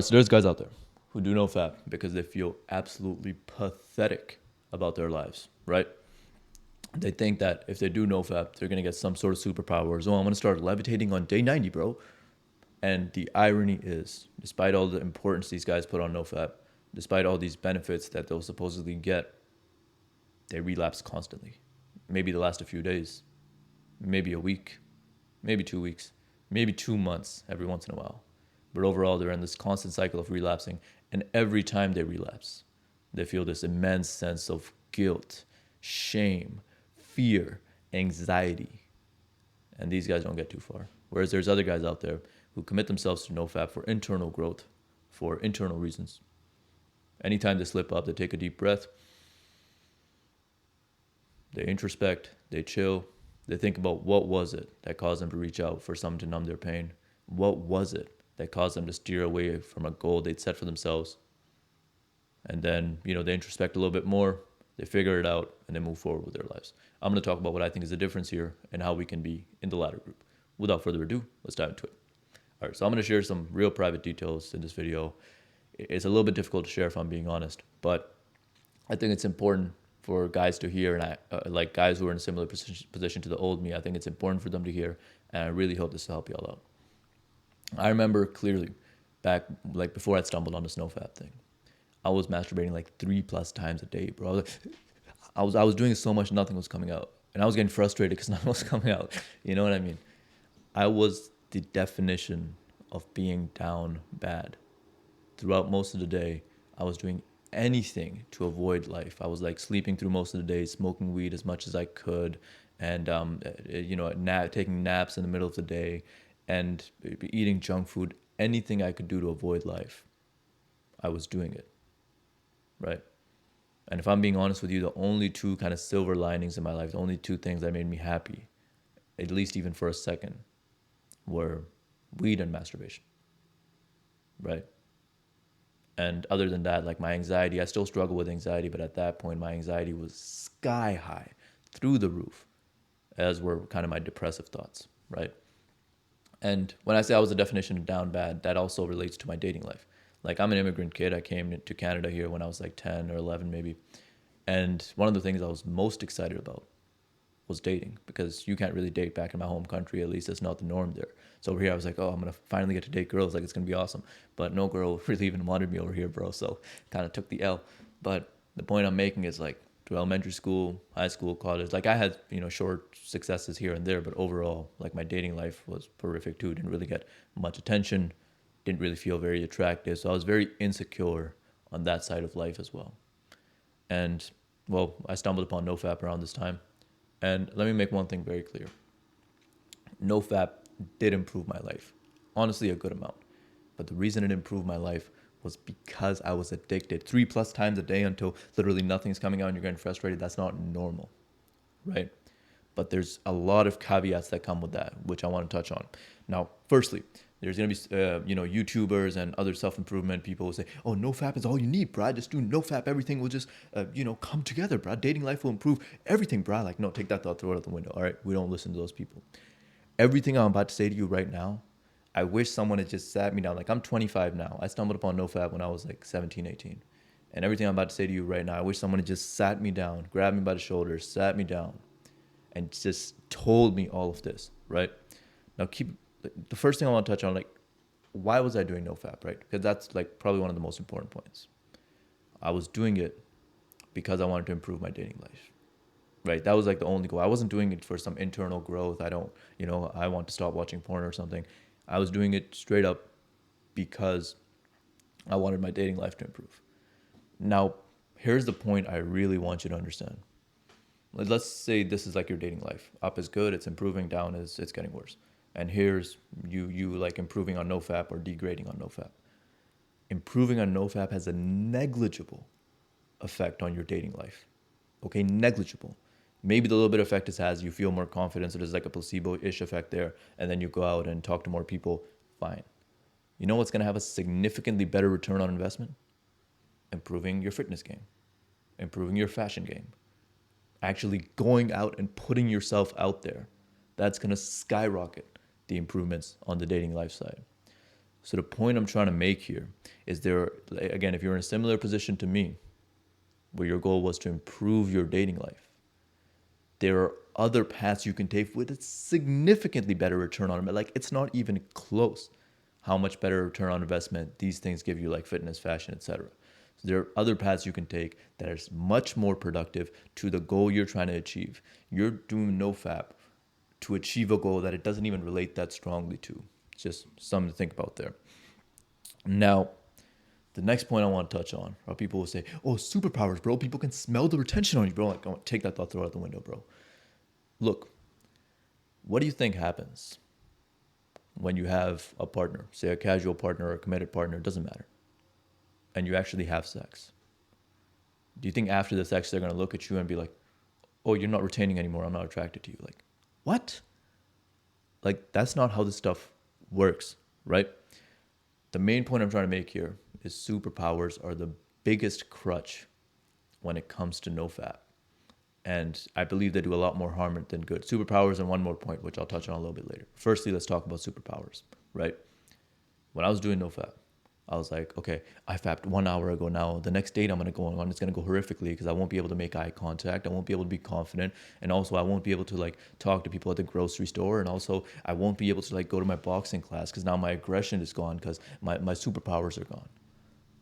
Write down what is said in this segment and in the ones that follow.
So there's guys out there who do Nofap because they feel absolutely pathetic about their lives, right? They think that if they do Nofap, they're gonna get some sort of superpowers. Oh, I'm gonna start levitating on day 90, bro. And the irony is, despite all the importance these guys put on Nofap, despite all these benefits that they'll supposedly get, they relapse constantly. Maybe they last a few days, maybe a week, maybe 2 weeks, maybe 2 months every once in a while. But overall, they're in this constant cycle of relapsing. And every time they relapse, they feel this immense sense of guilt, shame, fear, anxiety. And these guys don't get too far. Whereas there's other guys out there who commit themselves to NoFap for internal growth, for internal reasons. Anytime they slip up, they take a deep breath, they introspect, they chill, they think about what was it that caused them to reach out for something to numb their pain. What was it that caused them to steer away from a goal they'd set for themselves? And then, they introspect a little bit more, they figure it out, and they move forward with their lives. I'm going to talk about what I think is the difference here and how we can be in the latter group. Without further ado, let's dive into it. All right, so I'm going to share some real private details in this video. It's a little bit difficult to share if I'm being honest, but I think it's important for guys to hear, and like guys who are in a similar position to the old me, I think it's important for them to hear, and I really hope this will help y'all out. I remember clearly back, like before I stumbled on the Nofap thing, I was masturbating like 3+ times a day, bro. I was doing so much, nothing was coming out, and I was getting frustrated because nothing was coming out. You know what I mean? I was the definition of being down bad. Throughout most of the day, I was doing anything to avoid life. I was like sleeping through most of the day, smoking weed as much as I could, and taking naps in the middle of the day, and eating junk food. Anything I could do to avoid life, I was doing it, right? And if I'm being honest with you, the only two kind of silver linings in my life, the only two things that made me happy, at least even for a second, were weed and masturbation, right? And other than that, like my anxiety, I still struggle with anxiety, but at that point, my anxiety was sky high, through the roof, as were kind of my depressive thoughts, right? And when I say I was the definition of down bad, that also relates to my dating life. Like I'm an immigrant kid. I came to Canada here when I was like 10 or 11 maybe. And one of the things I was most excited about was dating, because you can't really date back in my home country. At least it's not the norm there. So over here I was like, oh, I'm going to finally get to date girls. Like it's going to be awesome. But no girl really even wanted me over here, bro. So kind of took the L. But the point I'm making is like through elementary school, high school, college, like I had, short successes here and there, but overall, like my dating life was horrific too. Didn't really get much attention, didn't really feel very attractive. So I was very insecure on that side of life as well. And well, I stumbled upon NoFap around this time. And let me make one thing very clear. NoFap did improve my life. Honestly, a good amount. But the reason it improved my life was because I was addicted 3+ times a day until literally nothing's coming out and you're getting frustrated. That's not normal, right? But there's a lot of caveats that come with that, which I want to touch on. Now, firstly, there's going to be, YouTubers and other self-improvement people who say, oh, NoFap is all you need, bro. Just do NoFap. Everything will just, come together, bro. Dating life will improve. Everything, bro. Like, no, take that thought, throw it out the window. All right? We don't listen to those people. Everything I'm about to say to you right now, I wish someone had just sat me down. Like, I'm 25 now. I stumbled upon NoFap when I was like 17, 18. And everything I'm about to say to you right now, I wish someone had just sat me down, grabbed me by the shoulders, sat me down, and just told me all of this, right? Now, the first thing I want to touch on, like, why was I doing NoFap, right? Because that's like probably one of the most important points. I was doing it because I wanted to improve my dating life, right? That was like the only goal. I wasn't doing it for some internal growth. I want to stop watching porn or something. I was doing it straight up because I wanted my dating life to improve. Now, here's the point I really want you to understand. Let's say this is like your dating life. Up is good, it's improving. Down is it's getting worse. And here's you like improving on NoFap or degrading on NoFap. Improving on NoFap has a negligible effect on your dating life. Okay, negligible. Maybe the little bit of effect it has, you feel more confident, so there's like a placebo-ish effect there, and then you go out and talk to more people, fine. You know what's going to have a significantly better return on investment? Improving your fitness game, improving your fashion game, actually going out and putting yourself out there. That's going to skyrocket the improvements on the dating life side. So the point I'm trying to make here is there, again, if you're in a similar position to me, where your goal was to improve your dating life, there are other paths you can take with a significantly better return on it. Like, it's not even close how much better return on investment these things give you, like fitness, fashion, etc. So there are other paths you can take that are much more productive to the goal you're trying to achieve. You're doing Nofap to achieve a goal that it doesn't even relate that strongly to. It's just something to think about there. Now, the next point I want to touch on are people will say, oh, superpowers, bro. People can smell the retention on you, bro. Like, oh, take that thought, throw it out the window, bro. Look, what do you think happens when you have a partner, say a casual partner or a committed partner, it doesn't matter, and you actually have sex? Do you think after the sex they're going to look at you and be like, oh, you're not retaining anymore, I'm not attracted to you? Like, what? Like, that's not how this stuff works, right? The main point I'm trying to make here is superpowers are the biggest crutch when it comes to nofap. And I believe they do a lot more harm than good. Superpowers, and one more point, which I'll touch on a little bit later. Firstly, let's talk about superpowers, right? When I was doing nofap, I was like, okay, I fapped 1 hour ago. Now the next date I'm going to go on, it's going to go horrifically because I won't be able to make eye contact. I won't be able to be confident. And also I won't be able to like talk to people at the grocery store. And also I won't be able to like go to my boxing class because now my aggression is gone because my superpowers are gone.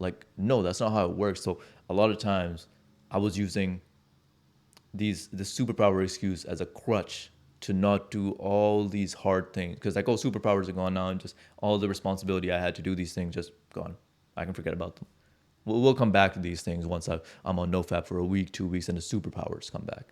Like, no, that's not how it works. So a lot of times I was using the superpower excuse as a crutch to not do all these hard things, because like, oh, superpowers are gone now and just all the responsibility I had to do these things just gone. I can forget about them. We'll come back to these things once I'm on nofap for a week, 2 weeks, and the superpowers come back.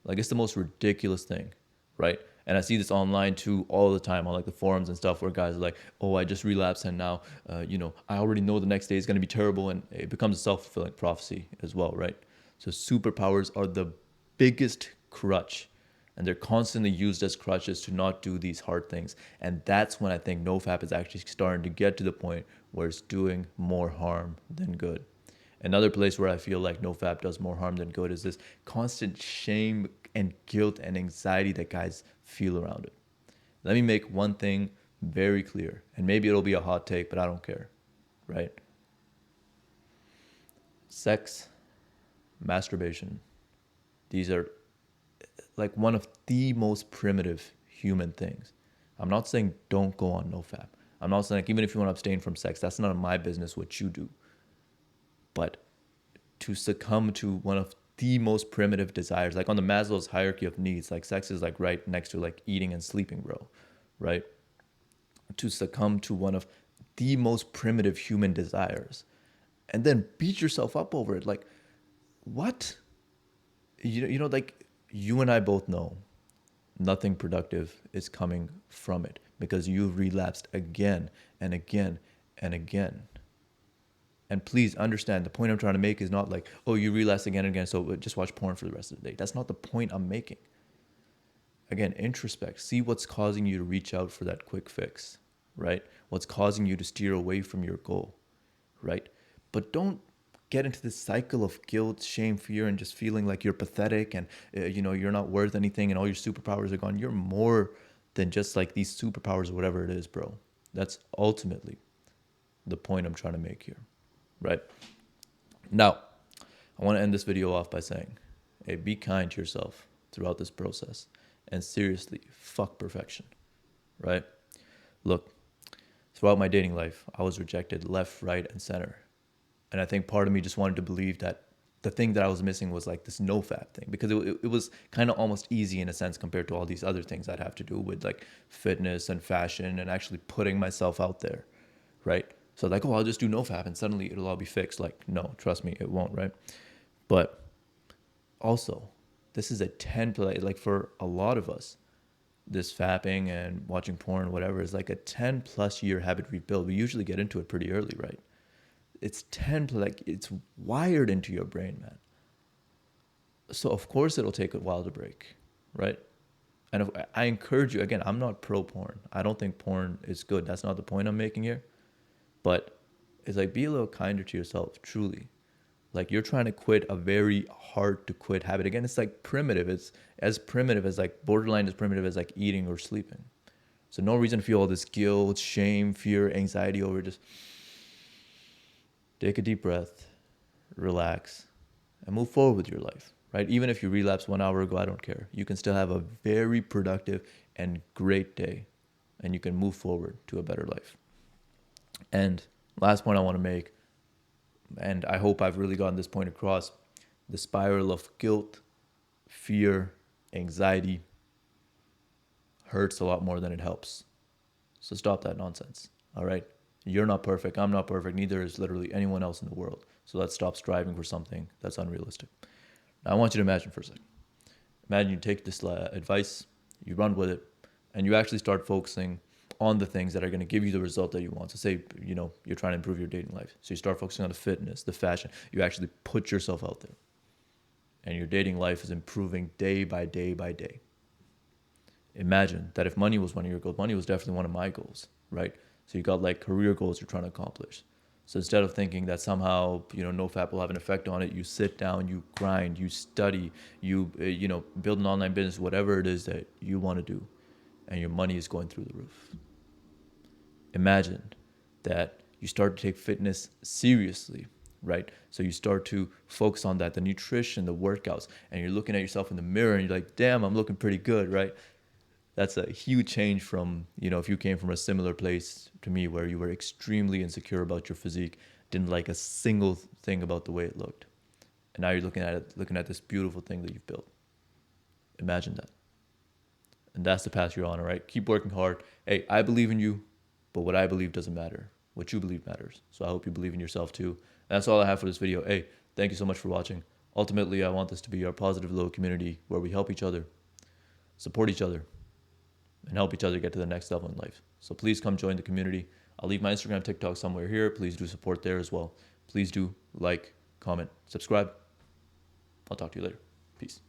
Like, it's the most ridiculous thing, right? And I see this online too all the time on like the forums and stuff where guys are like, oh, I just relapsed and now I already know the next day is going to be terrible, and it becomes a self-fulfilling prophecy as well, right? So superpowers are the biggest crutch, and they're constantly used as crutches to not do these hard things. And that's when I think nofap is actually starting to get to the point where it's doing more harm than good. Another place where I feel like nofap does more harm than good is this constant shame and guilt and anxiety that guys feel around it. Let me make one thing very clear, and maybe it'll be a hot take, but I don't care, right? Sex, masturbation, these are like one of the most primitive human things. I'm not saying don't go on nofap. I'm not saying like, even if you want to abstain from sex, that's none of my business what you do. But to succumb to one of the most primitive desires, like on the Maslow's hierarchy of needs, like sex is like right next to like eating and sleeping, bro, right? To succumb to one of the most primitive human desires and then beat yourself up over it. Like, what? Like, you and I both know nothing productive is coming from it because you've relapsed again and again and again. And please understand, the point I'm trying to make is not like, oh, you relapse again and again, so just watch porn for the rest of the day. That's not the point I'm making. Again, introspect. See what's causing you to reach out for that quick fix, right? What's causing you to steer away from your goal, right? But don't get into this cycle of guilt, shame, fear, and just feeling like you're pathetic and, you're not worth anything and all your superpowers are gone. You're more than just like these superpowers or whatever it is, bro. That's ultimately the point I'm trying to make here. Right? Now, I want to end this video off by saying, hey, be kind to yourself throughout this process. And seriously, fuck perfection. Right? Look, throughout my dating life, I was rejected left, right, and center. And I think part of me just wanted to believe that the thing that I was missing was like this nofap thing, because it was kind of almost easy in a sense compared to all these other things I'd have to do with like fitness and fashion and actually putting myself out there. Right? So like, oh, I'll just do nofap and suddenly it'll all be fixed. Like, no, trust me, it won't, right? But also, this is a 10 play. Like, for a lot of us, this fapping and watching porn, whatever, is like a 10+ year habit rebuild. We usually get into it pretty early, right? It's 10, like, it's wired into your brain, man. So of course it'll take a while to break, right? And if, I encourage you, again, I'm not pro porn. I don't think porn is good. That's not the point I'm making here. But it's like, be a little kinder to yourself, truly. Like, you're trying to quit a very hard to quit habit. Again, it's like primitive. It's as primitive as like borderline as primitive as like eating or sleeping, So no reason to feel all this guilt, shame, fear, anxiety over. Just take a deep breath, relax, and move forward with your life, right? Even if you relapsed 1 hour ago, I don't care. You can still have a very productive and great day, and you can move forward to a better life. And last point I want to make, and I hope I've really gotten this point across, the spiral of guilt, fear, anxiety hurts a lot more than it helps. So stop that nonsense, all right? You're not perfect. I'm not perfect. Neither is literally anyone else in the world. So let's stop striving for something that's unrealistic. Now, I want you to imagine for a second. Imagine you take this advice, you run with it, and you actually start focusing on the things that are going to give you the result that you want. So say, you're trying to improve your dating life. So you start focusing on the fitness, the fashion. You actually put yourself out there. And your dating life is improving day by day by day. Imagine that if money was one of your goals, money was definitely one of my goals, right? So you got like career goals you're trying to accomplish. So instead of thinking that somehow, Nofap will have an effect on it, you sit down, you grind, you study, you, build an online business, whatever it is that you want to do, and your money is going through the roof. Imagine that you start to take fitness seriously, right? So you start to focus on that, the nutrition, the workouts, and you're looking at yourself in the mirror and you're like, damn, I'm looking pretty good, right? That's a huge change from, if you came from a similar place to me where you were extremely insecure about your physique, didn't like a single thing about the way it looked. And now you're looking at this beautiful thing that you've built. Imagine that. And that's the path you're on, all right? Keep working hard. Hey, I believe in you, but what I believe doesn't matter. What you believe matters. So I hope you believe in yourself too. And that's all I have for this video. Hey, thank you so much for watching. Ultimately, I want this to be our positive little community where we help each other, support each other, and help each other get to the next level in life. So please come join the community. I'll leave my Instagram, TikTok somewhere here. Please do support there as well. Please do like, comment, subscribe. I'll talk to you later. Peace.